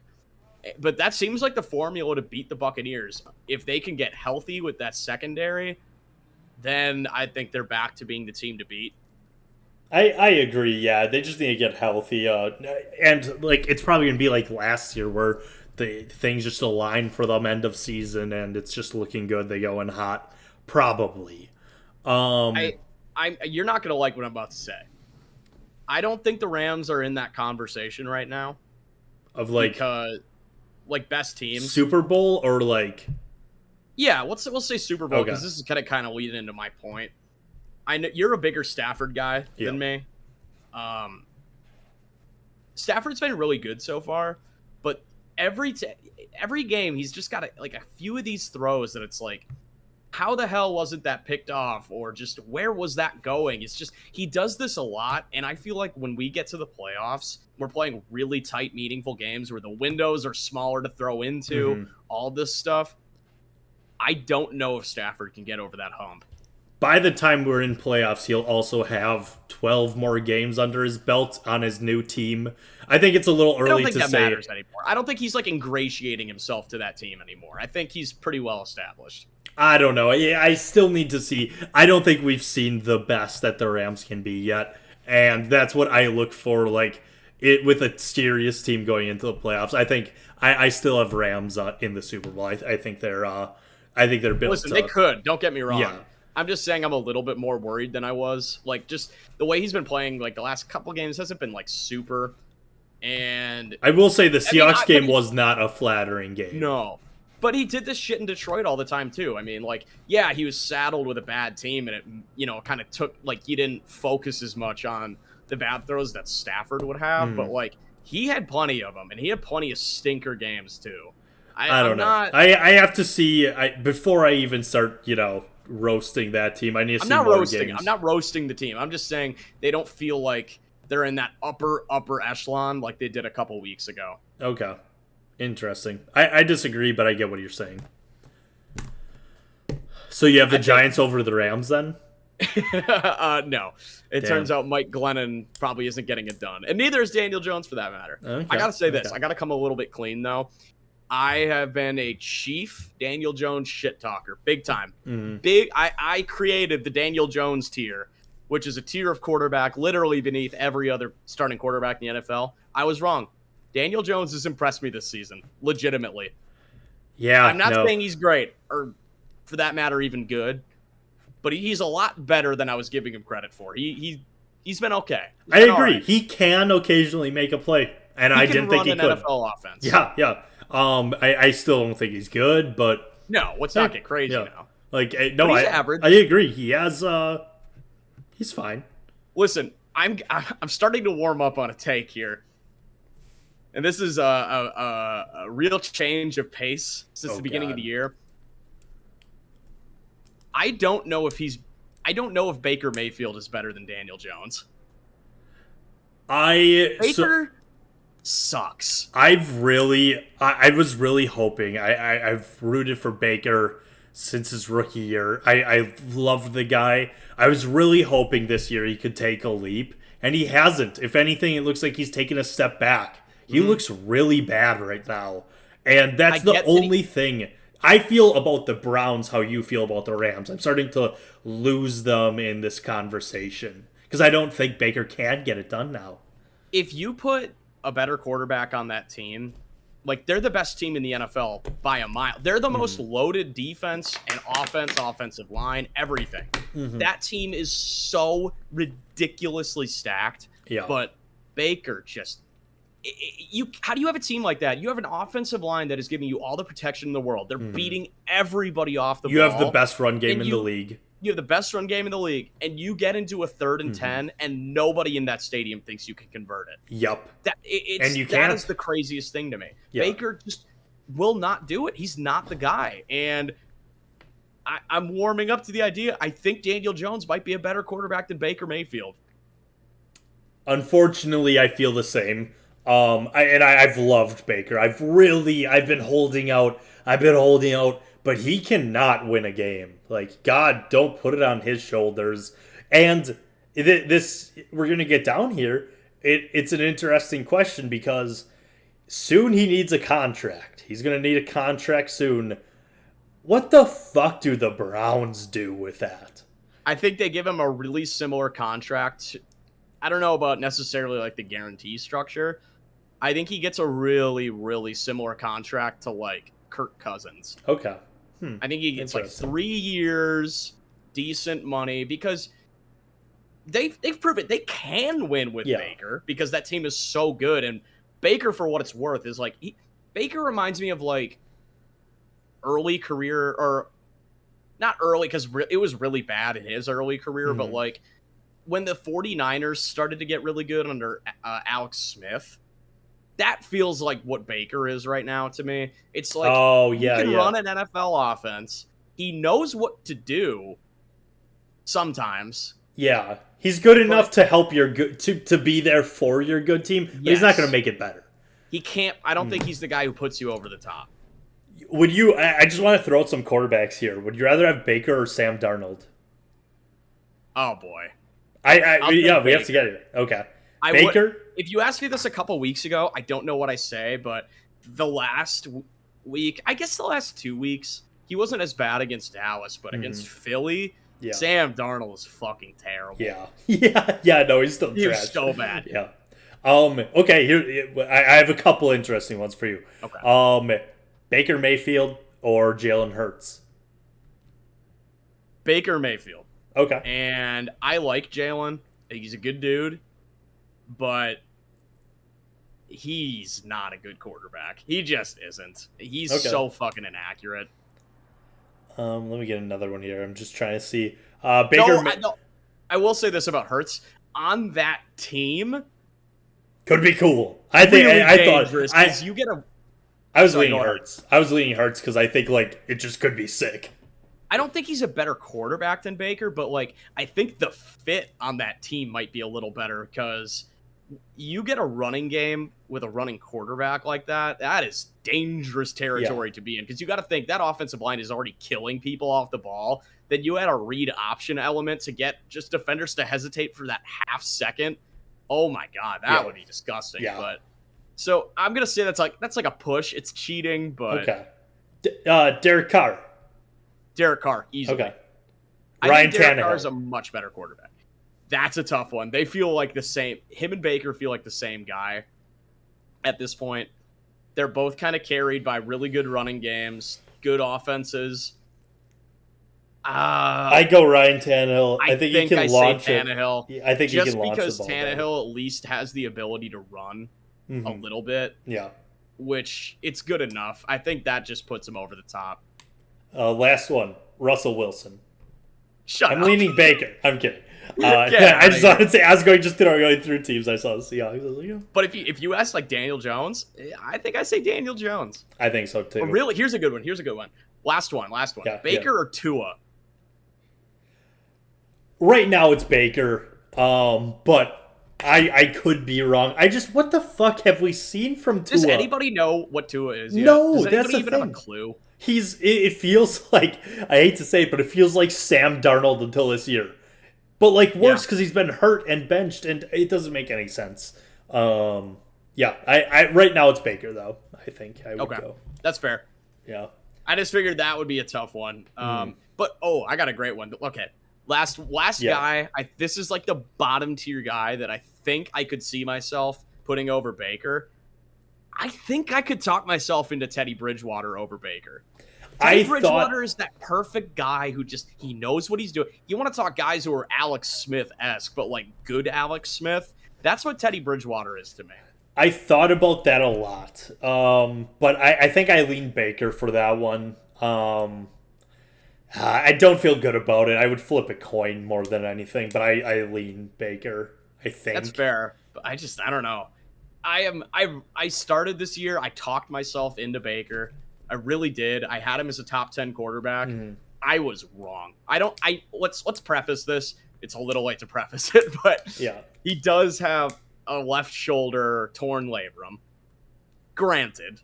But that seems like the formula to beat the Buccaneers. If they can get healthy with that secondary, then I think they're back to being the team to beat. I agree. Yeah, they just need to get healthy. And like it's probably gonna be like last year where the things just align for them end of season and it's just looking good. They go in hot, probably. You're not gonna like what I'm about to say. I don't think the Rams are in that conversation right now. Of like. Because best teams, Super Bowl or like, yeah, we'll say Super Bowl because this is kind of leading into my point. I know you're a bigger Stafford guy than me. Stafford's been really good so far, but every game he's just got a few of these throws that it's like, how the hell wasn't that picked off, or just where was that going? It's just he does this a lot, and I feel like when we get to the playoffs, we're playing really tight, meaningful games where the windows are smaller to throw into, all this stuff. I don't know if Stafford can get over that hump. by the time we're in playoffs, he'll also have 12 more games under his belt on his new team. I think it's a little early to say. I don't think that matters anymore. I don't think he's like ingratiating himself to that team anymore. I think he's pretty well established. I don't know. I still need to see. I don't think we've seen the best that the Rams can be yet, and that's what I look for. Like it with a serious team going into the playoffs. I think I still have Rams in the Super Bowl. I think they're built. Listen, they could. Don't get me wrong. Yeah. I'm just saying I'm a little bit more worried than I was. Like, just the way he's been playing, like, the last couple games hasn't been, like, super. And I will say the Seahawks game was not a flattering game. No. But he did this shit in Detroit all the time, too. I mean, like, yeah, he was saddled with a bad team, and it, kind of took, like, he didn't focus as much on the bad throws that Stafford would have. But, like, he had plenty of them, and he had plenty of stinker games, too. I don't know. I have to see, before I even start, roasting that team. I need to see more games. I'm not roasting the team. I'm just saying they don't feel like they're in that upper echelon like they did a couple weeks ago. Okay. Interesting. I disagree, but I get what you're saying. So you have the Giants over the Rams then? No. It turns out Mike Glennon probably isn't getting it done. And neither is Daniel Jones for that matter. Okay. I got to say this. I got to come a little bit clean though. I have been a chief Daniel Jones shit talker, big time. Mm-hmm. I created the Daniel Jones tier, which is a tier of quarterback literally beneath every other starting quarterback in the NFL. I was wrong. Daniel Jones has impressed me this season, legitimately. Yeah, I'm not saying he's great, or for that matter, even good, but he's a lot better than I was giving him credit for. He's been okay. I agree. Right. He can occasionally make a play, and I didn't think he could. NFL offense. Yeah. I still don't think he's good, but no, let's not get crazy now. Like, no, he's average. I agree. He has, he's fine. Listen, I'm starting to warm up on a take here, and this is a real change of pace since the beginning of the year. I don't know if Baker Mayfield is better than Daniel Jones. Baker sucks. I was really hoping. I've rooted for Baker since his rookie year. I love the guy. I was really hoping this year he could take a leap, and he hasn't. If anything, it looks like he's taken a step back. He looks really bad right now, and that's the only thing I feel about the Browns how you feel about the Rams. I'm starting to lose them in this conversation because I don't think Baker can get it done now. If you put a better quarterback on that team, like they're the best team in the NFL by a mile. They're the most loaded defense and offensive line, everything. That team is so ridiculously stacked. Yeah. But Baker just how do you have a team like that? You have an offensive line that is giving you all the protection in the world. They're beating everybody off the ball. You have the best run game in the league. You have the best run game in the league, and you get into a 3rd and 10, and nobody in that stadium thinks you can convert it. Yep. That is the craziest thing to me. Yeah. Baker just will not do it. He's not the guy. And I'm warming up to the idea. I think Daniel Jones might be a better quarterback than Baker Mayfield. Unfortunately, I feel the same. I've loved Baker. I've been holding out. But he cannot win a game. Like, God, don't put it on his shoulders. And we're going to get down here. It's an interesting question because soon he needs a contract. He's going to need a contract soon. What the fuck do the Browns do with that? I think they give him a really similar contract. I don't know about necessarily like the guarantee structure. I think he gets a really, really similar contract to like Kirk Cousins. Okay. I think he gets like 3 years, decent money, because they've proven they can win with Baker because that team is so good. And Baker, for what it's worth, is like Baker reminds me of like early career, or not early because it was really bad in his early career, but like when the 49ers started to get really good under Alex Smith. That feels like what Baker is right now to me. It's like he can run an NFL offense. He knows what to do sometimes. Yeah. He's good enough to help your good to be there for your good team, but he's not going to make it better. He can't. I don't think he's the guy who puts you over the top. Would you I just want to throw out some quarterbacks here. Would you rather have Baker or Sam Darnold? Oh boy. Yeah, we have to get it. Okay. Baker? If you asked me this a couple weeks ago, I don't know what I say, but the last week, I guess the last 2 weeks, he wasn't as bad against Dallas, but against Philly, Sam Darnold is fucking terrible. Yeah. No, he's still trash. He's so bad. Yeah. Okay. Here, I have a couple interesting ones for you. Okay. Baker Mayfield or Jalen Hurts? Baker Mayfield. Okay. And I like Jalen. He's a good dude, but he's not a good quarterback. He just isn't. He's so fucking inaccurate. Let me get another one here. I'm just trying to see. Baker. I will say this about Hurts. On that team, could be cool. I think. Really I thought. You get a. I was leaning Hurts. I was leaning Hurts because I think like it just could be sick. I don't think he's a better quarterback than Baker, but like I think the fit on that team might be a little better because you get a running game with a running quarterback like that. That is dangerous territory to be in because you got to think that offensive line is already killing people off the ball. Then you add a read option element to get just defenders to hesitate for that half second. Oh my God, that would be disgusting. Yeah. But so I'm gonna say that's like a push. It's cheating, but Derek Carr. Derek Carr, easily. Okay. I think Derek Carr is a much better quarterback. That's a tough one. They feel like the same. Him and Baker feel like the same guy at this point. They're both kind of carried by really good running games, good offenses. I go Ryan Tannehill. I think he can launch it. Tannehill. I think he can launch the ball. Just because Tannehill at least has the ability to run a little bit. Yeah. Which it's good enough. I think that just puts him over the top. Last one, Russell Wilson. I'm leaning Baker. I'm kidding. I just wanted to say I was going through teams. I saw the Seahawks. But if you ask like Daniel Jones, I think I say Daniel Jones. I think so too. But really, here's a good one. Last one. Yeah, Baker or Tua? Right now it's Baker. But I could be wrong. What the fuck have we seen from Tua? Does anybody know what Tua is yet? No, Does that's anybody the even thing. have a clue? It feels like, I hate to say it, but it feels like Sam Darnold until this year. But like worse because he's been hurt and benched and it doesn't make any sense. I right now it's Baker though. I think I would go. That's fair. Yeah. I just figured that would be a tough one. But I got a great one. Okay. Last guy, this is like the bottom tier guy that I think I could see myself putting over Baker. I think I could talk myself into Teddy Bridgewater over Baker. Teddy Bridgewater is that perfect guy who he knows what he's doing. You want to talk guys who are Alex Smith-esque, but like good Alex Smith? That's what Teddy Bridgewater is to me. I thought about that a lot. But I think I lean Baker for that one. I don't feel good about it. I would flip a coin more than anything, but I lean Baker, I think. That's fair. But I don't know. I started this year, I talked myself into Baker. I really did. I had him as a top 10 quarterback. I was wrong. Let's preface this. It's a little late to preface it, but he does have a left shoulder torn labrum. Granted.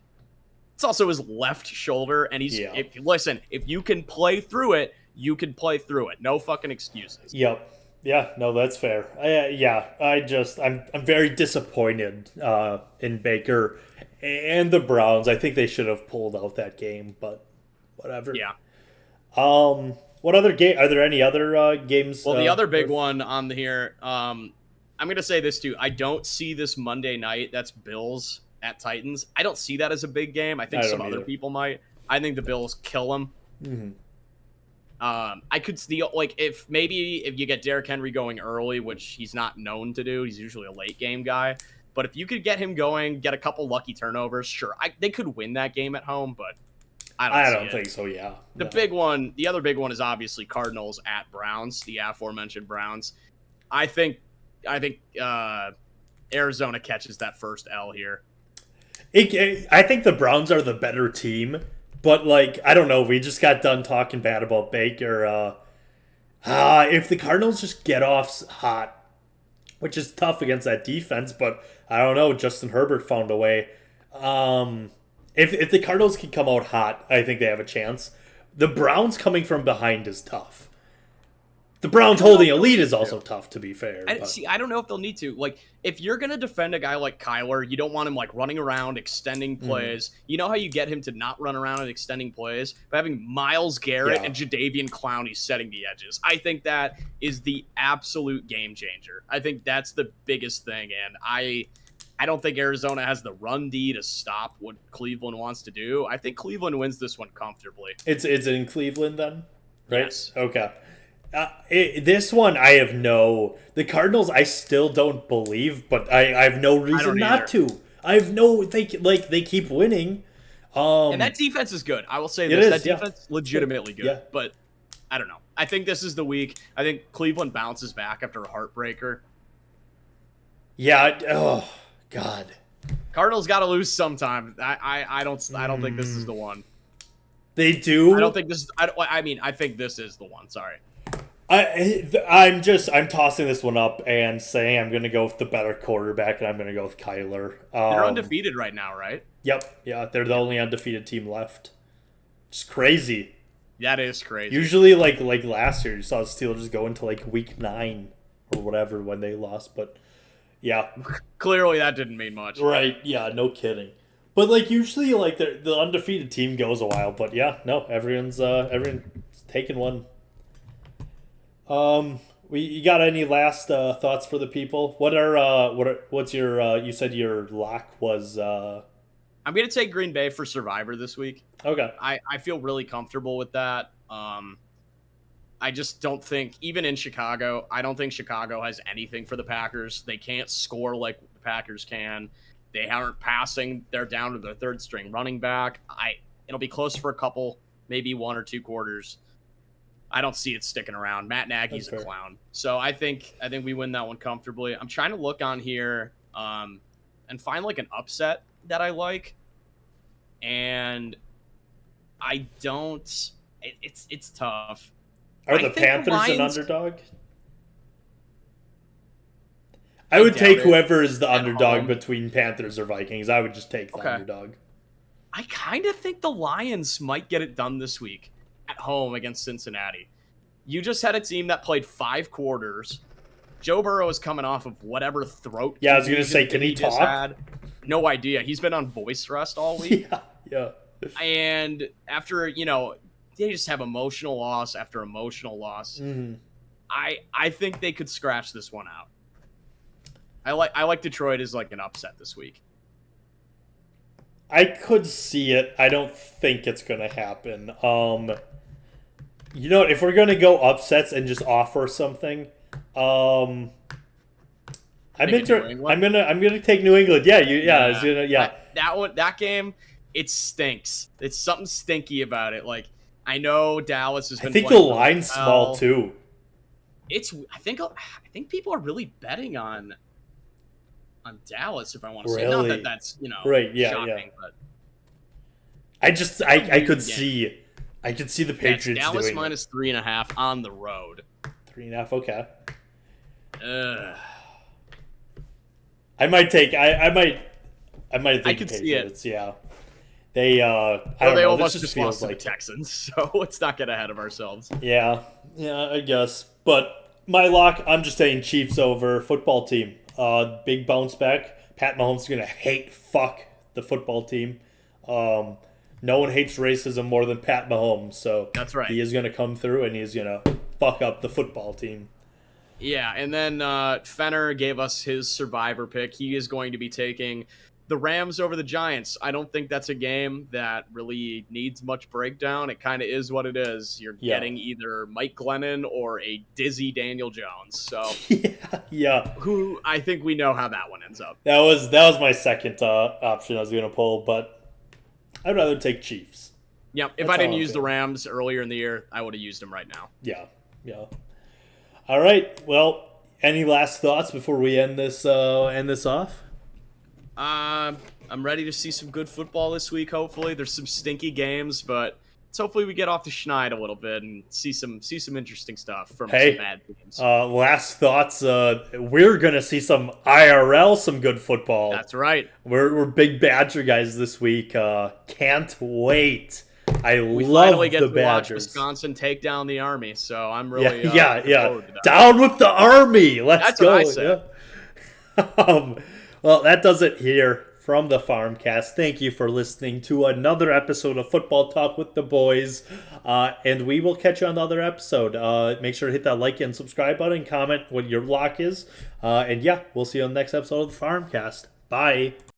It's also his left shoulder, and if you can play through it, you can play through it. No fucking excuses. Yep. Yeah, no, that's fair. I'm very disappointed in Baker and the Browns. I think they should have pulled out that game, but whatever. Yeah. What other game? Are there any other games? Well, the other big one on here. I'm gonna say this too. I don't see this Monday night. That's Bills at Titans. I don't see that as a big game. I think some other people might. I think the Bills kill them. I could see if you get Derrick Henry going early, which he's not known to do. He's usually a late game guy. But if you could get him going, get a couple lucky turnovers, sure, they could win that game at home. But I don't think so. Yeah. The other big one is obviously Cardinals at Browns, the aforementioned Browns. I think Arizona catches that first L here. I think the Browns are the better team. But, I don't know. We just got done talking bad about Baker. If the Cardinals just get off hot, which is tough against that defense, but I don't know. Justin Herbert found a way. If the Cardinals can come out hot, I think they have a chance. The Browns coming from behind is tough. The Browns holding a lead is also tough, to be fair. See, I don't know if they'll need to. Like, if you're going to defend a guy like Kyler, you don't want him, like, running around, extending plays. You know how you get him to not run around and extending plays? By having Myles Garrett and Jadeveon Clowney setting the edges. I think that is the absolute game changer. I think that's the biggest thing, and I don't think Arizona has the run D to stop what Cleveland wants to do. I think Cleveland wins this one comfortably. It's in Cleveland then? Right? Yes. Okay. This one, the Cardinals, I still don't believe, but I have no reason not to. I have they keep winning. And that defense is good. I will say this. That defense is legitimately good. Yeah. But I don't know. I think this is the week. I think Cleveland bounces back after a heartbreaker. Yeah. Oh, God. Cardinals got to lose sometime. I don't think this is the one. They do? I don't think this is... I think this is the one. Sorry. I'm tossing this one up and saying I'm going to go with the better quarterback, and I'm going to go with Kyler. They're undefeated right now, right? Yep. Yeah, they're the only undefeated team left. It's crazy. That is crazy. Usually, like last year, you saw the Steelers go into like week 9 or whatever when they lost, but yeah. Clearly, that didn't mean much. Right? Yeah, no kidding. But like usually, like the undefeated team goes a while, but yeah, no, everyone's taking one. You got any last thoughts for the people? What's your you said your lock was I'm gonna take Green Bay for Survivor this week. Okay. I feel really comfortable with that. I just don't think, even in Chicago, I don't think Chicago has anything for the Packers. They can't score like the Packers can. They aren't passing. They're down to their third string running back. It'll be close for a couple, maybe 1 or 2 quarters. I don't see it sticking around. Matt Nagy's a clown. So I think we win that one comfortably. I'm trying to look on here and find like an upset that I like. And I don't it's tough. Are the Panthers an underdog? I would take whoever is the underdog between Panthers or Vikings. I would just take the underdog. I kind of think the Lions might get it done this week at home against Cincinnati. You just had a team that played 5 quarters. Joe Burrow is coming off of whatever throat. Yeah, I was going to say, can he talk? No idea. He's been on voice rest all week. Yeah. And after, they just have emotional loss after emotional loss. Mm-hmm. I think they could scratch this one out. I like Detroit as like an upset this week. I could see it. I don't think it's going to happen. You know what? If we're going to go upsets and just offer something, I'm going to take New England. That game, it stinks. It's something stinky about it. Like, I know Dallas has been. I think the line's small too. I think people are really betting on Dallas, if I want to say. Really? Not that's right, yeah, shocking, but I could see the Patriots Dallas doing minus 3.5 on the road. 3.5, okay. I might think Patriots, yeah. They they almost just lost to the Texans, so let's not get ahead of ourselves. Yeah, I guess. But my lock, I'm just saying Chiefs over football team. Big bounce back. Pat Mahomes is gonna fuck the football team. No one hates racism more than Pat Mahomes, so that's right. He is gonna come through and he's gonna fuck up the football team. Yeah, and then Fenner gave us his survivor pick. He is going to be taking the Rams over the Giants. I don't think that's a game that really needs much breakdown. It kind of is what it is. You're getting either Mike Glennon or a dizzy Daniel Jones. So yeah. Who I think we know how that one ends up. That was my second option I was going to pull, but I'd rather take Chiefs. Yeah, if I didn't use the Rams earlier in the year, I would have used them right now. Yeah. All right. Well, any last thoughts before we end this off? I'm ready to see some good football this week. Hopefully, there's some stinky games, but hopefully we get off the schneid a little bit and see some interesting stuff from some bad teams. Last thoughts. We're gonna see some IRL, some good football. That's right. We're big Badger guys this week. Can't wait I We love finally get the to watch Badgers. Wisconsin take down the Army, so I'm really Yeah. looking forward to that. Down with the Army. Let's That's go. what I said. Yeah. Well, that does it here from the Farmcast. Thank you for listening to another episode of Football Talk with the Boys. And we will catch you on the other episode. Make sure to hit that like and subscribe button. Comment what your lock is. And yeah, we'll see you on the next episode of the Farmcast. Bye.